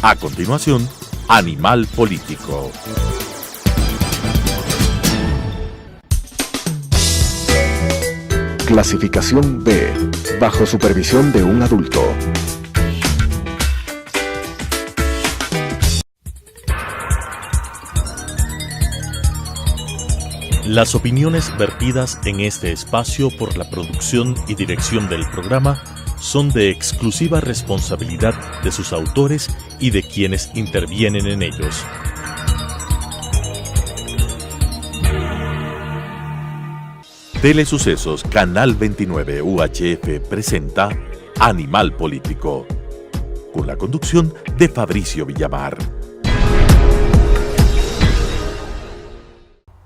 A continuación, Animal Político. Clasificación B, bajo supervisión de un adulto. Las opiniones vertidas en este espacio por la producción y dirección del programa son de exclusiva responsabilidad de sus autores y de quienes intervienen en ellos. Telesucesos Canal 29 UHF presenta Animal Político, con la conducción de Fabricio Villamar.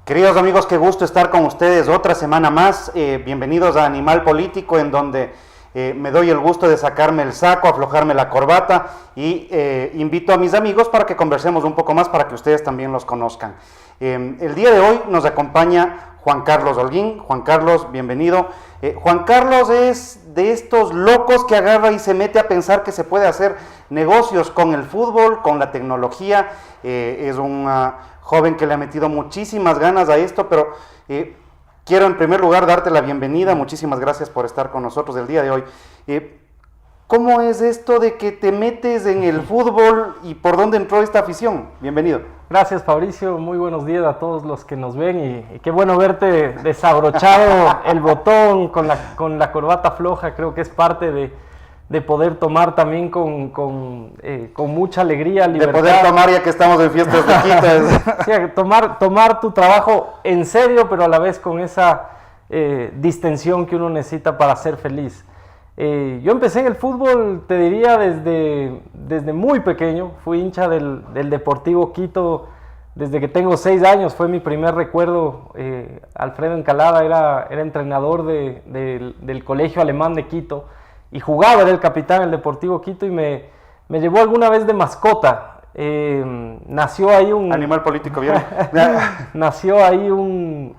Queridos amigos, qué gusto estar con ustedes otra semana más. Bienvenidos a Animal Político, en donde me doy el gusto de sacarme el saco, aflojarme la corbata y invito a mis amigos para que conversemos un poco más, para que ustedes también los conozcan. El día de hoy nos acompaña Juan Carlos Holguín. Juan Carlos, bienvenido. Juan Carlos es de estos locos que agarra y se mete a pensar que se puede hacer negocios con el fútbol, con la tecnología. Es un joven que le ha metido muchísimas ganas a esto, pero quiero en primer lugar darte la bienvenida. Muchísimas gracias por estar con nosotros el día de hoy. ¿Cómo es esto de que te metes en el fútbol y por dónde entró esta afición? Bienvenido. Gracias, Fabricio, muy buenos días a todos los que nos ven y qué bueno verte desabrochado el botón con la corbata floja. Creo que es parte de poder tomar también con mucha alegría, libertad. De poder tomar ya que estamos en fiestas de quitas. Sí, tomar tu trabajo en serio, pero a la vez con esa distensión que uno necesita para ser feliz. Yo empecé en el fútbol, te diría, desde muy pequeño. Fui hincha del Deportivo Quito desde que tengo 6 años. Fue mi primer recuerdo. Alfredo Encalada era entrenador del Colegio Alemán de Quito y jugaba, era el capitán del Deportivo Quito, y me llevó alguna vez de mascota. Nació ahí un... Animal Político, bien. Nació ahí un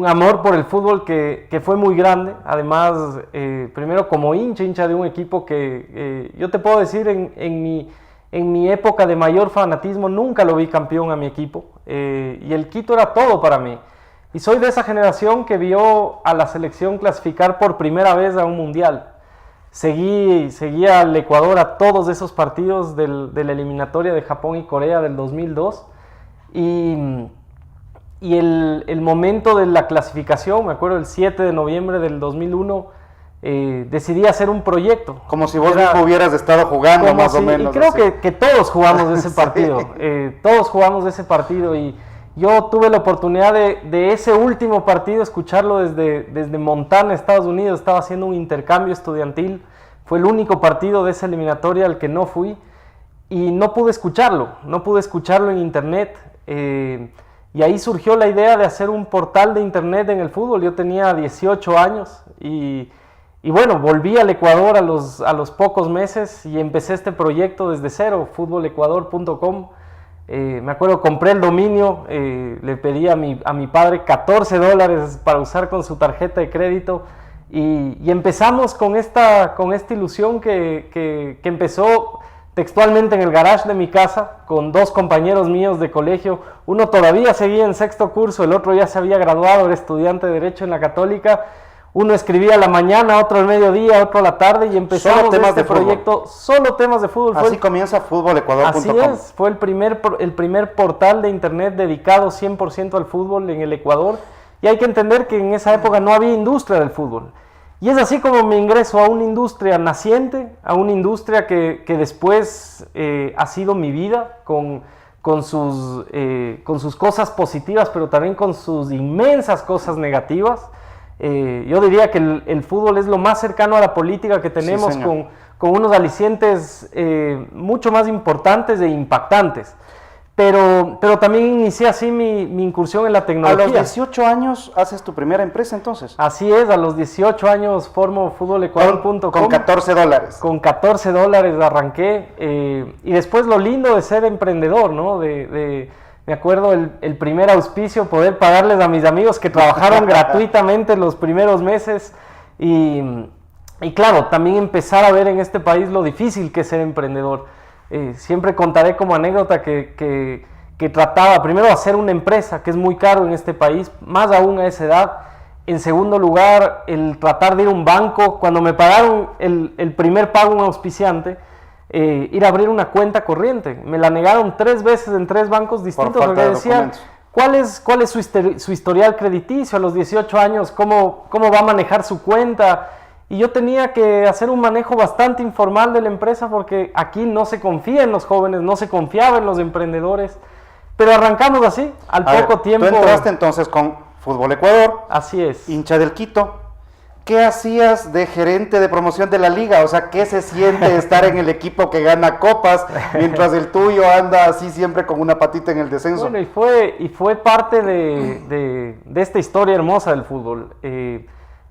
amor por el fútbol que fue muy grande. Además, primero como hincha de un equipo que yo te puedo decir, en mi época de mayor fanatismo nunca lo vi campeón a mi equipo, y el Quito era todo para mí. Y soy de esa generación que vio a la selección clasificar por primera vez a un mundial. Seguí al Ecuador a todos esos partidos de la eliminatoria de Japón y Corea del 2002, y el momento de la clasificación, me acuerdo, el 7 de noviembre del 2001, decidí hacer un proyecto. Como si vos mismo hubieras estado jugando, más o menos. Y creo que todos jugamos de ese partido, todos jugamos de ese partido, y yo tuve la oportunidad de ese último partido escucharlo desde Montana, Estados Unidos. Estaba haciendo un intercambio estudiantil, fue el único partido de esa eliminatoria al que no fui, y no pude escucharlo en internet. Y ahí surgió la idea de hacer un portal de internet en el fútbol. Yo tenía 18 años y bueno, volví al Ecuador a los pocos meses y empecé este proyecto desde cero, futbolecuador.com. Me acuerdo, compré el dominio, le pedí a mi padre $14 para usar con su tarjeta de crédito, y empezamos con esta ilusión que empezó textualmente en el garage de mi casa, con 2 compañeros míos de colegio. Uno todavía seguía en 6º curso, el otro ya se había graduado, era estudiante de Derecho en la Católica. Uno escribía a la mañana, otro al mediodía, otro a la tarde, y empezamos este proyecto, solo temas de fútbol. Así comienza futbolecuador.com. Así es, fue el primer portal de internet dedicado 100% al fútbol en el Ecuador, y hay que entender que en esa época no había industria del fútbol. Y es así como me ingreso a una industria naciente, a una industria que después ha sido mi vida, con sus cosas positivas, pero también con sus inmensas cosas negativas. Yo diría que el fútbol es lo más cercano a la política que tenemos, sí, con unos alicientes mucho más importantes e impactantes. Pero también inicié así mi incursión en la tecnología. ¿A los 18 años haces tu primera empresa entonces? Así es, a los 18 años formo futbolecuador.com. Con $14. Con $14 arranqué, y después lo lindo de ser emprendedor, ¿no? Me acuerdo el primer auspicio, poder pagarles a mis amigos que trabajaron gratuitamente los primeros meses, y claro, también empezar a ver en este país lo difícil que es ser emprendedor. Siempre contaré como anécdota que trataba primero de hacer una empresa, que es muy caro en este país, más aún a esa edad. En segundo lugar, el tratar de ir a un banco. Cuando me pagaron el primer pago un auspiciante, ir a abrir una cuenta corriente. Me la negaron 3 veces en 3 bancos distintos, porque decían, ¿cuál es su historial crediticio a los 18 años? ¿Cómo va a manejar su cuenta? Y yo tenía que hacer un manejo bastante informal de la empresa, porque aquí no se confía en los jóvenes, no se confiaba en los emprendedores. Pero arrancamos así, al poco tiempo. Tú entraste entonces con Fútbol Ecuador. Así es. Hincha del Quito. ¿Qué hacías de gerente de promoción de la liga? O sea, ¿qué se siente estar en el equipo que gana copas mientras el tuyo anda así siempre con una patita en el descenso? Bueno, y fue parte de esta historia hermosa del fútbol.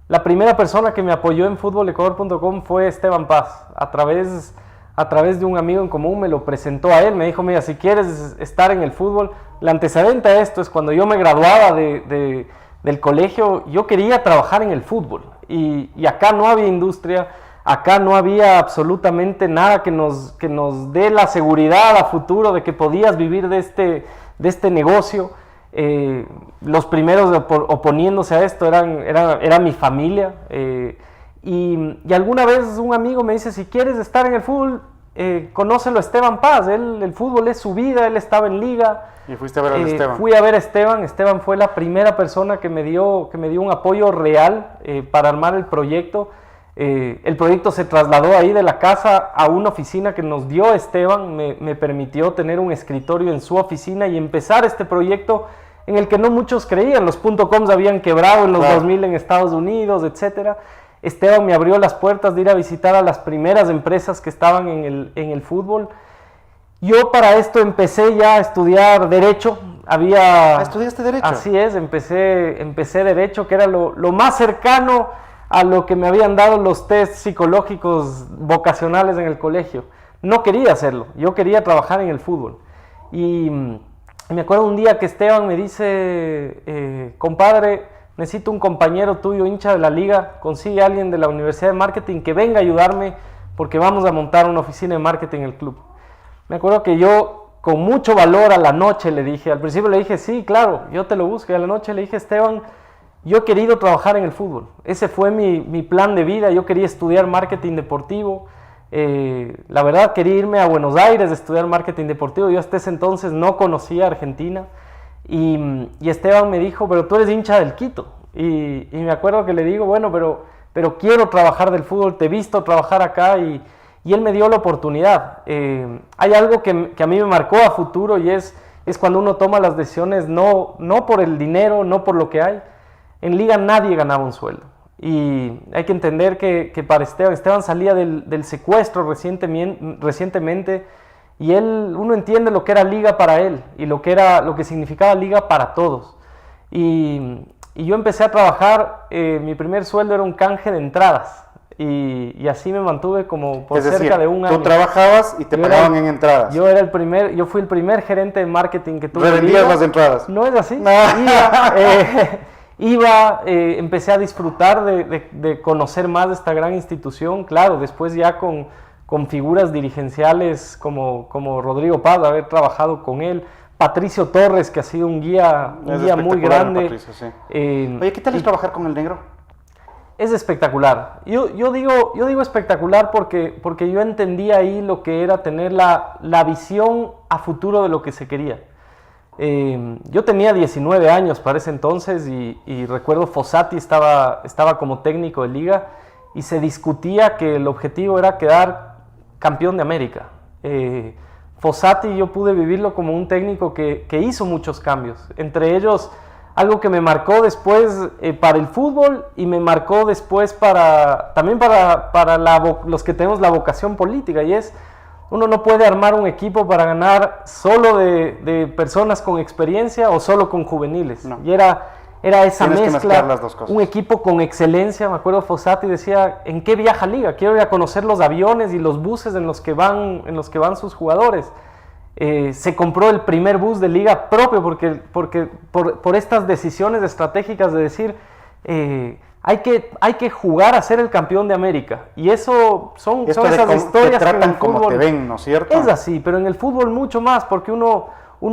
La primera persona que me apoyó en futbolecuador.com fue Esteban Paz. A través de un amigo en común me lo presentó a él. Me dijo, mira, si quieres estar en el fútbol, el antecedente a esto es cuando yo me graduaba del colegio, yo quería trabajar en el fútbol. Y acá no había industria, acá no había absolutamente nada que nos dé la seguridad a futuro de que podías vivir de este negocio. Los primeros oponiéndose a esto era mi familia. Y alguna vez un amigo me dice, si quieres estar en el fútbol, conócelo a Esteban Paz. El fútbol es su vida, él estaba en liga. ¿Y fuiste a ver a Esteban? Fui a ver a Esteban. Esteban fue la primera persona que me dio un apoyo real para armar el proyecto. El proyecto se trasladó ahí de la casa a una oficina que nos dio Esteban. Me permitió tener un escritorio en su oficina y empezar este proyecto en el que no muchos creían. Los .coms habían quebrado en los 2000 en Estados Unidos, etcétera. Esteban me abrió las puertas de ir a visitar a las primeras empresas que estaban en el fútbol. Yo para esto empecé ya a estudiar Derecho. ¿Estudiaste Derecho? Así es, empecé Derecho, que era lo más cercano a lo que me habían dado los test psicológicos vocacionales en el colegio. No quería hacerlo, yo quería trabajar en el fútbol. Y me acuerdo un día que Esteban me dice, compadre, necesito un compañero tuyo, hincha de la liga, consigue a alguien de la Universidad de Marketing que venga a ayudarme porque vamos a montar una oficina de marketing en el club. Me acuerdo que yo, con mucho valor a la noche le dije, al principio le dije, sí, claro, yo te lo busco, y a la noche le dije, Esteban, yo he querido trabajar en el fútbol, ese fue mi plan de vida, yo quería estudiar marketing deportivo, la verdad quería irme a Buenos Aires a estudiar marketing deportivo, yo hasta ese entonces no conocía Argentina, y Esteban me dijo, pero tú eres hincha del Quito, y me acuerdo que le digo, bueno, pero quiero trabajar del fútbol, te he visto trabajar acá, y él me dio la oportunidad. Hay algo que a mí me marcó a futuro, y es cuando uno toma las decisiones no por el dinero, no por lo que hay. En liga nadie ganaba un sueldo, y hay que entender que para Esteban salía del secuestro recientemente, y uno entiende lo que era liga para él, y lo que significaba liga para todos. Y yo empecé a trabajar, mi primer sueldo era un canje de entradas, y así me mantuve como por cerca de un año. Tú trabajabas y te pagaban en entradas. Yo fui el primer gerente de marketing que tuve. ¿Revendías las entradas? No es así. No. Empecé a disfrutar de conocer más de esta gran institución, claro, después ya con figuras dirigenciales como Rodrigo Paz, haber trabajado con él, Patricio Torres, que ha sido un guía muy grande. Patricio, sí. Oye, ¿qué tal es trabajar con el negro? Es espectacular. Yo digo espectacular porque yo entendía ahí lo que era tener la visión a futuro de lo que se quería. Yo tenía 19 años para ese entonces y recuerdo Fossati estaba como técnico de liga y se discutía que el objetivo era quedar campeón de América. Fossati yo pude vivirlo como un técnico que hizo muchos cambios, entre ellos algo que me marcó después para el fútbol y me marcó después también para los que tenemos la vocación política, y es, uno no puede armar un equipo para ganar solo de personas con experiencia o solo con juveniles. No. Y era esa mezcla, las dos cosas. Un equipo con excelencia. Me acuerdo Fossati decía, ¿en qué viaja Liga? Quiero ir a conocer los aviones y los buses en los que van sus jugadores. Se compró el primer bus de liga propio por estas decisiones estratégicas de decir, hay que jugar a ser el campeón de América. Y eso son esas historias te tratan que en el como fútbol te ven, ¿no es cierto? es así, pero en el fútbol mucho más, porque uno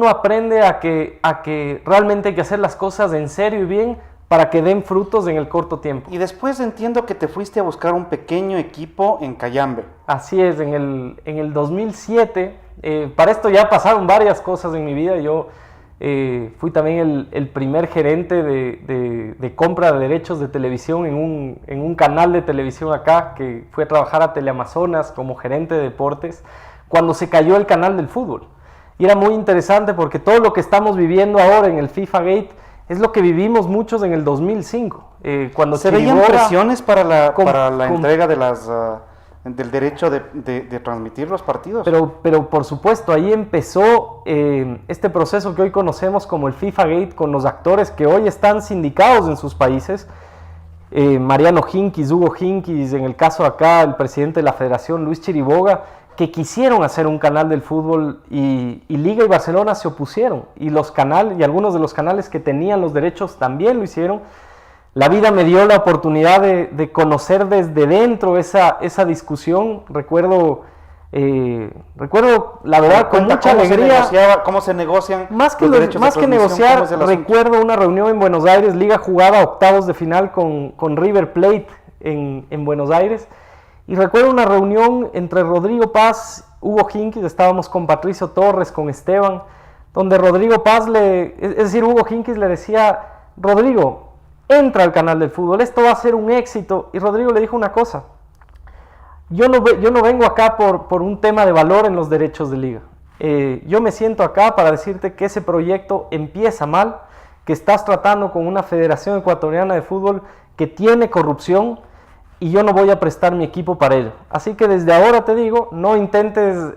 aprende a que realmente hay que hacer las cosas en serio y bien para que den frutos en el corto tiempo. Y después entiendo que te fuiste a buscar un pequeño equipo en Cayambe. Así es, en el 2007, para esto ya pasaron varias cosas en mi vida. Yo fui también el primer gerente de compra de derechos de televisión en un canal de televisión acá, que fue a trabajar a Teleamazonas como gerente de deportes, cuando se cayó el canal del fútbol. Y era muy interesante porque todo lo que estamos viviendo ahora en el FIFA Gate es lo que vivimos muchos en el 2005. Cuando ¿Se veían presiones para la entrega de del derecho de transmitir los partidos? Pero por supuesto, ahí empezó este proceso que hoy conocemos como el FIFA Gate, con los actores que hoy están sindicados en sus países. Mariano Hinkis, Hugo Hinkis, en el caso acá, el presidente de la Federación, Luis Chiriboga, que quisieron hacer un canal del fútbol y Liga y Barcelona se opusieron, y algunos de los canales que tenían los derechos también lo hicieron. La vida me dio la oportunidad de conocer desde dentro esa discusión. Recuerdo la verdad con mucha alegría. ¿Cómo se negocian más que negociar, recuerdo una reunión en Buenos Aires. Liga jugaba octavos de final con River Plate en Buenos Aires. Y recuerdo una reunión entre Rodrigo Paz, Hugo Hinkis, estábamos con Patricio Torres, con Esteban, donde Hugo Hinkis le decía: Rodrigo, entra al canal del fútbol, esto va a ser un éxito. Y Rodrigo le dijo una cosa: yo no vengo acá por un tema de valor en los derechos de Liga. Yo me siento acá para decirte que ese proyecto empieza mal, que estás tratando con una Federación Ecuatoriana de Fútbol que tiene corrupción, y yo no voy a prestar mi equipo para ello. Así que desde ahora te digo, no intentes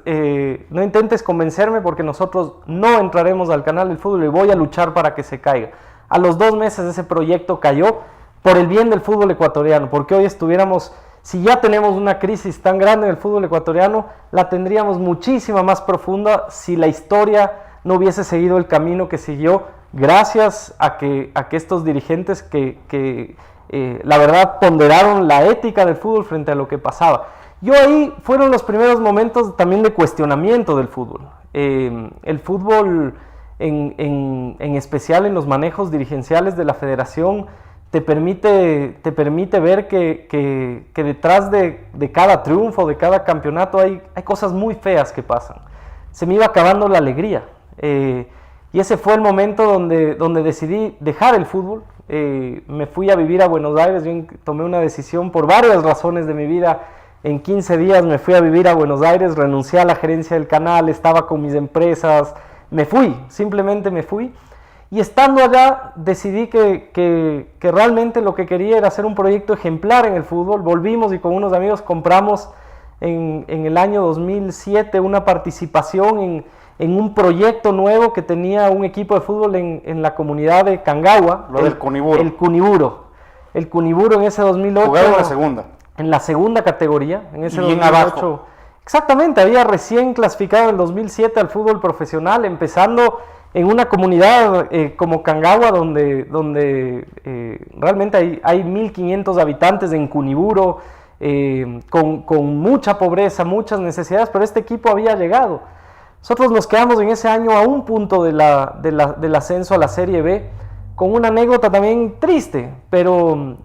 convencerme, porque nosotros no entraremos al canal del fútbol y voy a luchar para que se caiga. A los 2 meses ese proyecto cayó por el bien del fútbol ecuatoriano, porque hoy si ya tenemos una crisis tan grande en el fútbol ecuatoriano, la tendríamos muchísima más profunda si la historia no hubiese seguido el camino que siguió, gracias a que estos dirigentes que la verdad ponderaron la ética del fútbol frente a lo que pasaba. Ahí fueron los primeros momentos también de cuestionamiento del fútbol. El fútbol, en especial en los manejos dirigenciales de la federación, te permite ver que detrás de cada triunfo, de cada campeonato, hay cosas muy feas que pasan. Se me iba acabando la alegría. Y ese fue el momento donde decidí dejar el fútbol. Me fui a vivir a Buenos Aires. Yo tomé una decisión por varias razones de mi vida. En 15 días me fui a vivir a Buenos Aires, renuncié a la gerencia del canal, estaba con mis empresas, simplemente me fui. Y estando allá decidí que realmente lo que quería era hacer un proyecto ejemplar en el fútbol. Volvimos y con unos amigos compramos en el año 2007 una participación en un proyecto nuevo que tenía un equipo de fútbol en la comunidad de Cangagua. Del Cuniburo. El Cuniburo en ese 2008. Jugaron en la segunda. En la segunda categoría, en ese 2008. Abajo. Exactamente, había recién clasificado en el 2007 al fútbol profesional, empezando en una comunidad como Cangagua, donde realmente hay 1.500 habitantes en Cuniburo, con mucha pobreza, muchas necesidades, pero este equipo había llegado. Nosotros nos quedamos en ese año a un punto del ascenso a la Serie B, con una anécdota también triste, pero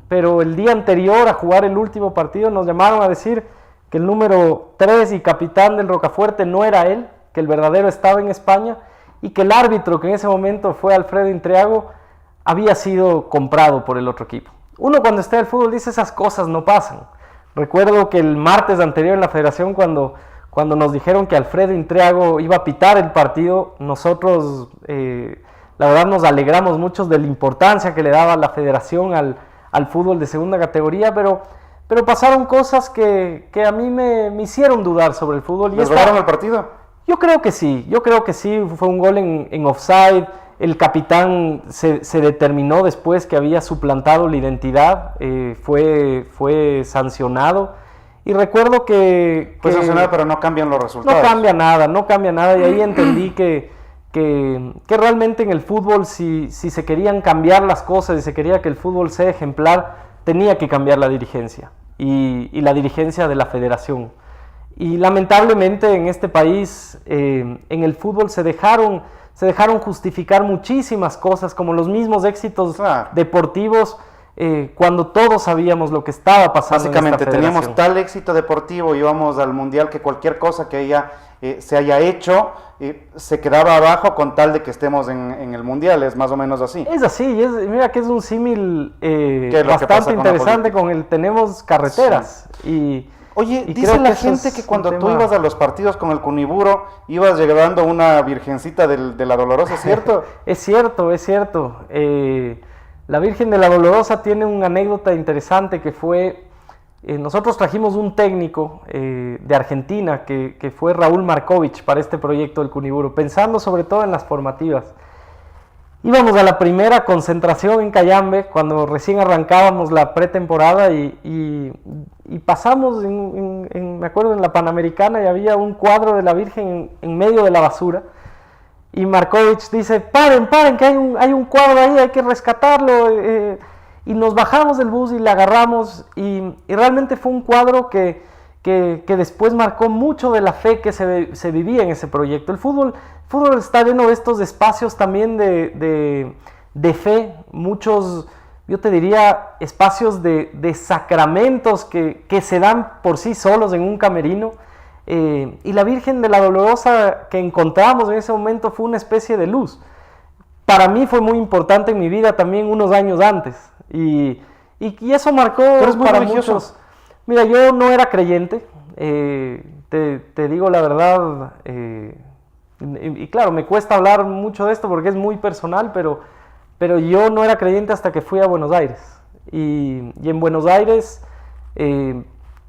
el día anterior a jugar el último partido nos llamaron a decir que el número 3 y capitán del Rocafuerte no era él, que el verdadero estaba en España, y que el árbitro, que en ese momento fue Alfredo Intriago, había sido comprado por el otro equipo. Uno cuando está en el fútbol dice: esas cosas no pasan. Recuerdo que el martes anterior en la federación, cuando nos dijeron que Alfredo Intriago iba a pitar el partido, nosotros la verdad nos alegramos mucho de la importancia que le daba la federación al fútbol de segunda categoría, pero pasaron cosas que a mí me hicieron dudar sobre el fútbol. ¿Les ganaron el partido? Yo creo que sí, fue un gol en offside. El capitán se determinó después que había suplantado la identidad, fue sancionado. Y recuerdo que fue sancionado, pero no cambian los resultados. No cambia nada, y ahí entendí que realmente en el fútbol, si se querían cambiar las cosas y se quería que el fútbol sea ejemplar, tenía que cambiar la dirigencia y la dirigencia de la federación. Y lamentablemente en este país, en el fútbol se dejaron justificar muchísimas cosas, como los mismos éxitos deportivos, cuando todos sabíamos lo que estaba pasando. Básicamente teníamos tal éxito deportivo, íbamos al mundial, que cualquier cosa que se haya hecho se quedaba abajo con tal de que estemos en el mundial. Es más o menos así. Es así, mira que es un símil bastante interesante con el tenemos carreteras. Sí. Oye, dice la gente que cuando tú ibas a los partidos con el Cuniburo, ibas llevando una virgencita de la Dolorosa, ¿cierto? Es cierto. La Virgen de la Dolorosa tiene una anécdota interesante que fue, nosotros trajimos un técnico de Argentina que fue Raúl Markovich para este proyecto del Cuniburo, pensando sobre todo en las formativas. Íbamos a la primera concentración en Cayambe cuando recién arrancábamos la pretemporada y pasamos, me acuerdo, en la Panamericana, y había un cuadro de la Virgen en medio de la basura. Y Markovich dice, paren, que hay un cuadro ahí, hay que rescatarlo. Y nos bajamos del bus y le agarramos. Y realmente fue un cuadro que después marcó mucho de la fe que se vivía en ese proyecto. El fútbol está lleno de estos espacios también de fe, muchos, yo te diría, espacios de sacramentos que se dan por sí solos en un camerino. Y la Virgen de la Dolorosa que encontramos en ese momento fue una especie de luz. Para mí fue muy importante en mi vida también unos años antes. Y eso marcó para muchos. Mira, yo no era creyente, te digo la verdad, y claro, me cuesta hablar mucho de esto porque es muy personal, pero yo no era creyente hasta que fui a Buenos Aires. Y en Buenos Aires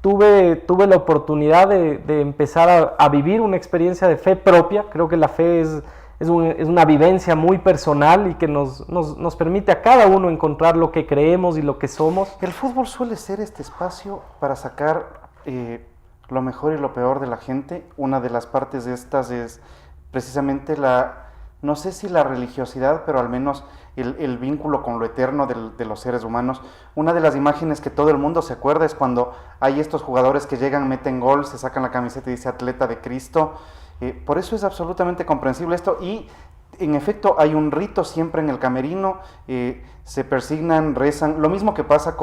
tuve la oportunidad de empezar a vivir una experiencia de fe propia. Creo que la fe es una vivencia muy personal y que nos permite a cada uno encontrar lo que creemos y lo que somos. El fútbol suele ser este espacio para sacar lo mejor y lo peor de la gente. Una de las partes de estas es precisamente no sé si la religiosidad, pero al menos el vínculo con lo eterno de los seres humanos. Una de las imágenes que todo el mundo se acuerda es cuando hay estos jugadores que llegan, meten gol, se sacan la camiseta y dice atleta de Cristo. Por eso es absolutamente comprensible esto, y en efecto hay un rito siempre en el camerino, se persignan, rezan, lo mismo que pasa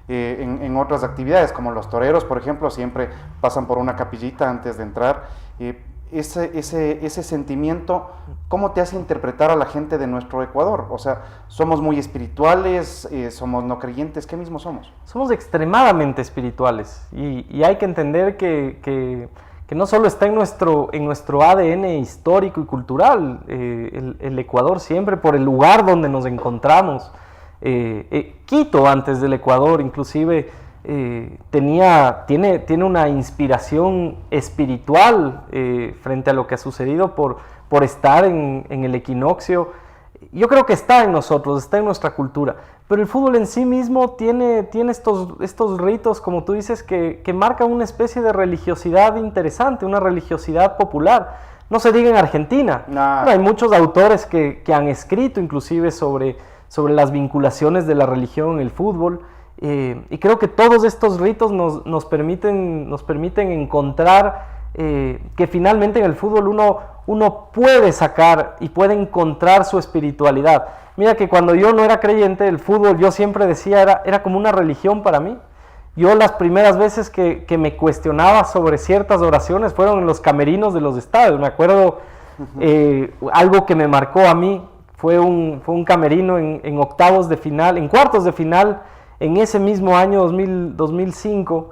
en otras actividades, como los toreros, por ejemplo, siempre pasan por una capillita antes de entrar. Ese sentimiento, ¿cómo te hace interpretar a la gente de nuestro Ecuador? O sea, ¿somos muy espirituales? ¿Somos no creyentes? ¿Qué mismo somos? Somos extremadamente espirituales, y hay que entender que no solo está en nuestro ADN histórico y cultural, el Ecuador siempre, por el lugar donde nos encontramos. Quito, antes del Ecuador, inclusive, tiene una inspiración espiritual frente a lo que ha sucedido por estar en el equinoccio. Yo creo que está en nosotros, está en nuestra cultura, pero el fútbol en sí mismo tiene estos ritos, como tú dices, que marcan una especie de religiosidad interesante, una religiosidad popular. No se diga en Argentina. Hay muchos autores que han escrito inclusive sobre las vinculaciones de la religión en el fútbol. Y creo que todos estos ritos nos permiten encontrar que finalmente en el fútbol uno puede sacar y puede encontrar su espiritualidad. Mira que cuando yo no era creyente, el fútbol, yo siempre decía, era como una religión para mí. Yo las primeras veces que me cuestionaba sobre ciertas oraciones fueron en los camerinos de los estadios. Me acuerdo algo que me marcó a mí, fue un camerino en octavos de final, en cuartos de final, en ese mismo año 2005,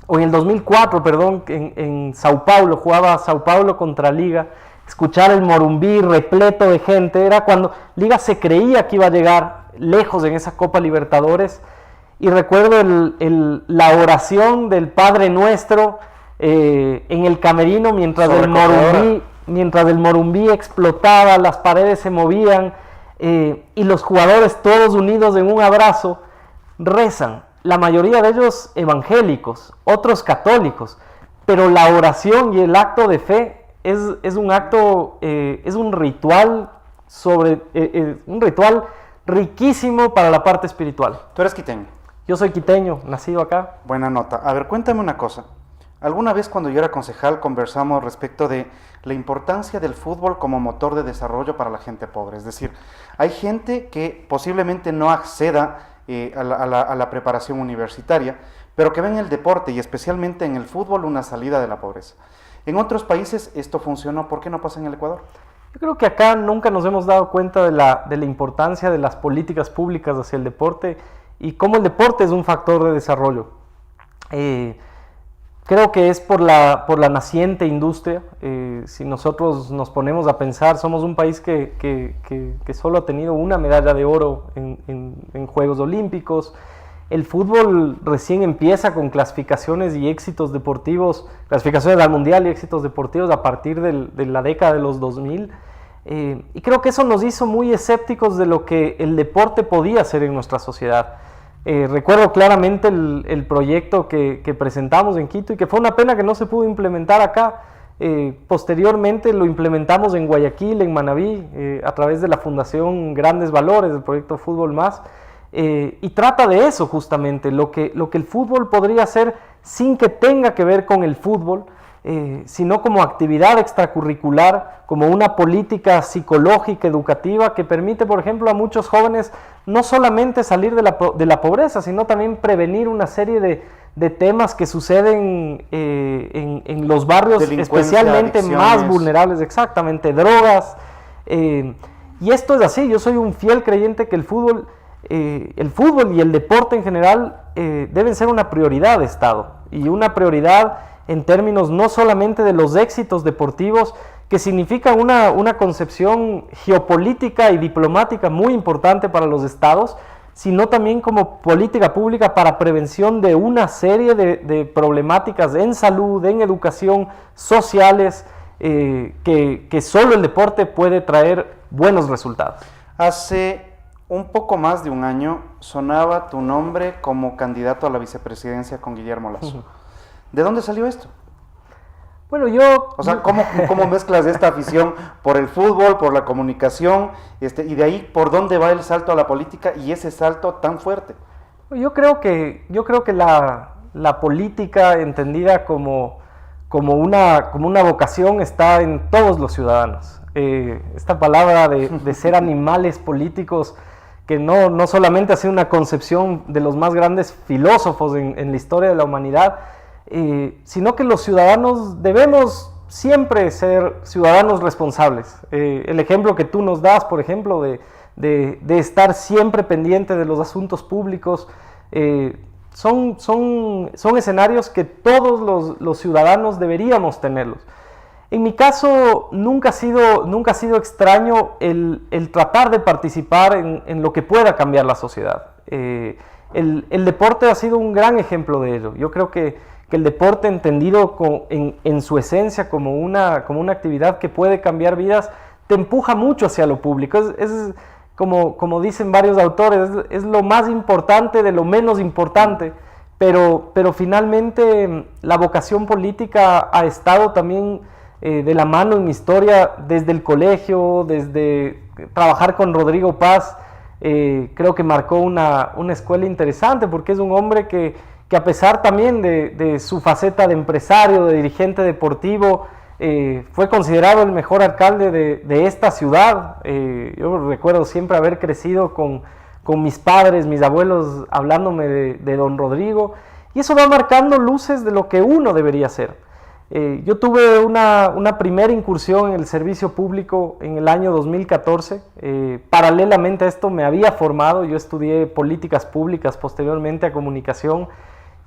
o en el 2004, perdón, en Sao Paulo, jugaba Sao Paulo contra Liga. Escuchar el Morumbí repleto de gente, era cuando Liga se creía que iba a llegar lejos en esa Copa Libertadores, y recuerdo la oración del Padre Nuestro en el camerino mientras el Morumbí explotaba, las paredes se movían, y los jugadores todos unidos en un abrazo rezan, la mayoría de ellos evangélicos, otros católicos, pero la oración y el acto de fe es un acto, es un ritual riquísimo para la parte espiritual. Tú eres quiteño. Yo soy quiteño, nacido acá. Buena nota. A ver, cuéntame una cosa. Alguna vez cuando yo era concejal conversamos respecto de la importancia del fútbol como motor de desarrollo para la gente pobre. Es decir, hay gente que posiblemente no acceda a la preparación universitaria, pero que ven en el deporte y especialmente en el fútbol una salida de la pobreza. En otros países esto funcionó. ¿Por qué no pasa en el Ecuador? Yo creo que acá nunca nos hemos dado cuenta de la importancia de las políticas públicas hacia el deporte y cómo el deporte es un factor de desarrollo. Creo que es por la naciente industria. Si nosotros nos ponemos a pensar, somos un país que solo ha tenido una medalla de oro en Juegos Olímpicos. El fútbol recién empieza con clasificaciones y éxitos deportivos, clasificaciones al Mundial y éxitos deportivos a partir de la década de los 2000. Y creo que eso nos hizo muy escépticos de lo que el deporte podía hacer en nuestra sociedad. Recuerdo claramente el proyecto que presentamos en Quito y que fue una pena que no se pudo implementar acá. Posteriormente lo implementamos en Guayaquil, en Manabí, a través de la Fundación Grandes Valores, del proyecto Fútbol Más. Y trata de eso justamente, lo que el fútbol podría hacer sin que tenga que ver con el fútbol, sino como actividad extracurricular, como una política psicológica, educativa, que permite, por ejemplo, a muchos jóvenes no solamente salir de la pobreza, sino también prevenir una serie de temas que suceden en los barrios especialmente más vulnerables, exactamente, drogas. Y esto es así, yo soy un fiel creyente que el fútbol y el deporte en general deben ser una prioridad de Estado, y una prioridad en términos no solamente de los éxitos deportivos, que significan una concepción geopolítica y diplomática muy importante para los estados, sino también como política pública para prevención de una serie de problemáticas en salud, en educación, sociales, que solo el deporte puede traer buenos resultados. Hace un poco más de un año sonaba tu nombre como candidato a la vicepresidencia con Guillermo Lasso. ¿De dónde salió esto? Bueno, yo... O sea, ¿cómo mezclas esta afición por el fútbol, por la comunicación, y de ahí por dónde va el salto a la política y ese salto tan fuerte? Yo creo que la política entendida como una vocación está en todos los ciudadanos. Esta palabra de ser animales políticos, que no solamente ha sido una concepción de los más grandes filósofos en la historia de la humanidad, sino que los ciudadanos debemos siempre ser ciudadanos responsables. El ejemplo que tú nos das, por ejemplo, de estar siempre pendiente de los asuntos públicos, son escenarios que todos los ciudadanos deberíamos tenerlos. En mi caso, nunca ha sido extraño el tratar de participar en lo que pueda cambiar la sociedad. El deporte ha sido un gran ejemplo de ello. Yo creo que el deporte, entendido en su esencia como una actividad que puede cambiar vidas, te empuja mucho hacia lo público. Es como dicen varios autores, es lo más importante de lo menos importante, pero finalmente la vocación política ha estado también de la mano en mi historia desde el colegio, desde trabajar con Rodrigo Paz. Creo que marcó una escuela interesante, porque es un hombre que a pesar también de su faceta de empresario, de dirigente deportivo, fue considerado el mejor alcalde de esta ciudad. Yo recuerdo siempre haber crecido con mis padres, mis abuelos, hablándome de don Rodrigo, y eso va marcando luces de lo que uno debería hacer. Yo tuve una primera incursión en el servicio público en el año 2014. Paralelamente a esto me había formado, yo estudié políticas públicas, posteriormente a comunicación.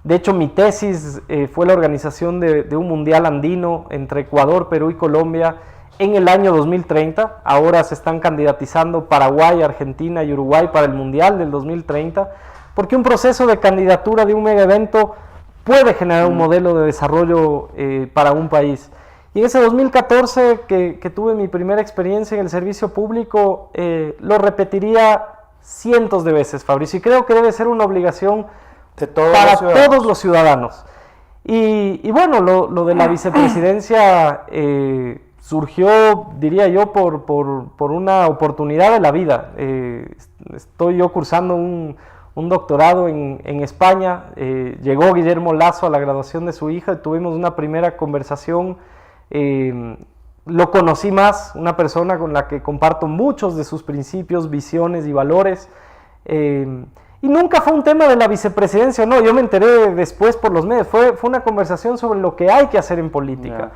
De hecho, mi tesis fue la organización de un mundial andino entre Ecuador, Perú y Colombia en el año 2030. Ahora se están candidatizando Paraguay, Argentina y Uruguay para el mundial del 2030, porque un proceso de candidatura de un mega evento puede generar un modelo de desarrollo para un país. Y en ese 2014 que tuve mi primera experiencia en el servicio público, lo repetiría cientos de veces, Fabricio, y creo que debe ser una obligación para todos los ciudadanos. Y bueno, lo de la vicepresidencia surgió, diría yo, por una oportunidad de la vida. Estoy yo cursando un doctorado en España. Llegó Guillermo Lasso a la graduación de su hija, tuvimos una primera conversación. Lo conocí más, una persona con la que comparto muchos de sus principios, visiones y valores. Y nunca fue un tema de la vicepresidencia, no, yo me enteré después por los medios, fue una conversación sobre lo que hay que hacer en política. Yeah.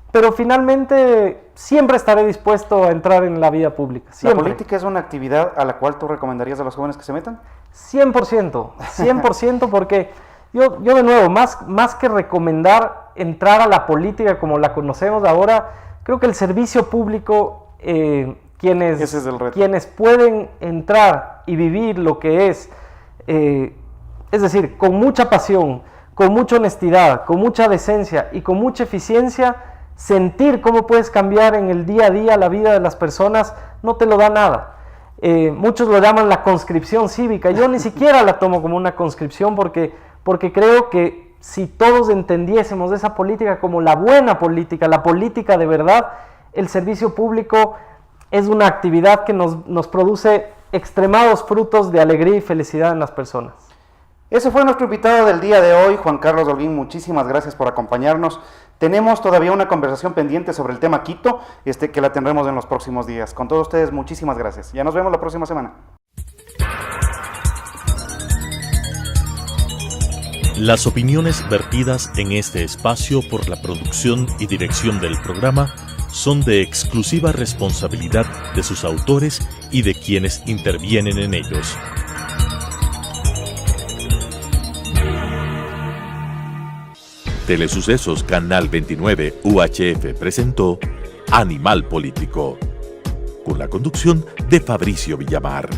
Pero finalmente siempre estaré dispuesto a entrar en la vida pública. Siempre. ¿La política es una actividad a la cual tú recomendarías a los jóvenes que se metan? 100%, porque yo de nuevo, más que recomendar entrar a la política como la conocemos ahora, creo que el servicio público, quienes pueden entrar y vivir lo que es decir, con mucha pasión, con mucha honestidad, con mucha decencia y con mucha eficiencia, sentir cómo puedes cambiar en el día a día la vida de las personas, no te lo da nada. Muchos lo llaman la conscripción cívica, yo ni siquiera la tomo como una conscripción porque creo que si todos entendiésemos esa política como la buena política, la política de verdad, el servicio público es una actividad que nos produce extremados frutos de alegría y felicidad en las personas. Ese fue nuestro invitado del día de hoy, Juan Carlos Holguín. Muchísimas gracias por acompañarnos. Tenemos todavía una conversación pendiente sobre el tema Quito, que la tendremos en los próximos días. Con todos ustedes, muchísimas gracias. Ya nos vemos la próxima semana. Las opiniones vertidas en este espacio por la producción y dirección del programa son de exclusiva responsabilidad de sus autores y de quienes intervienen en ellos. Telesucesos Canal 29 UHF presentó Animal Político, con la conducción de Fabricio Villamar.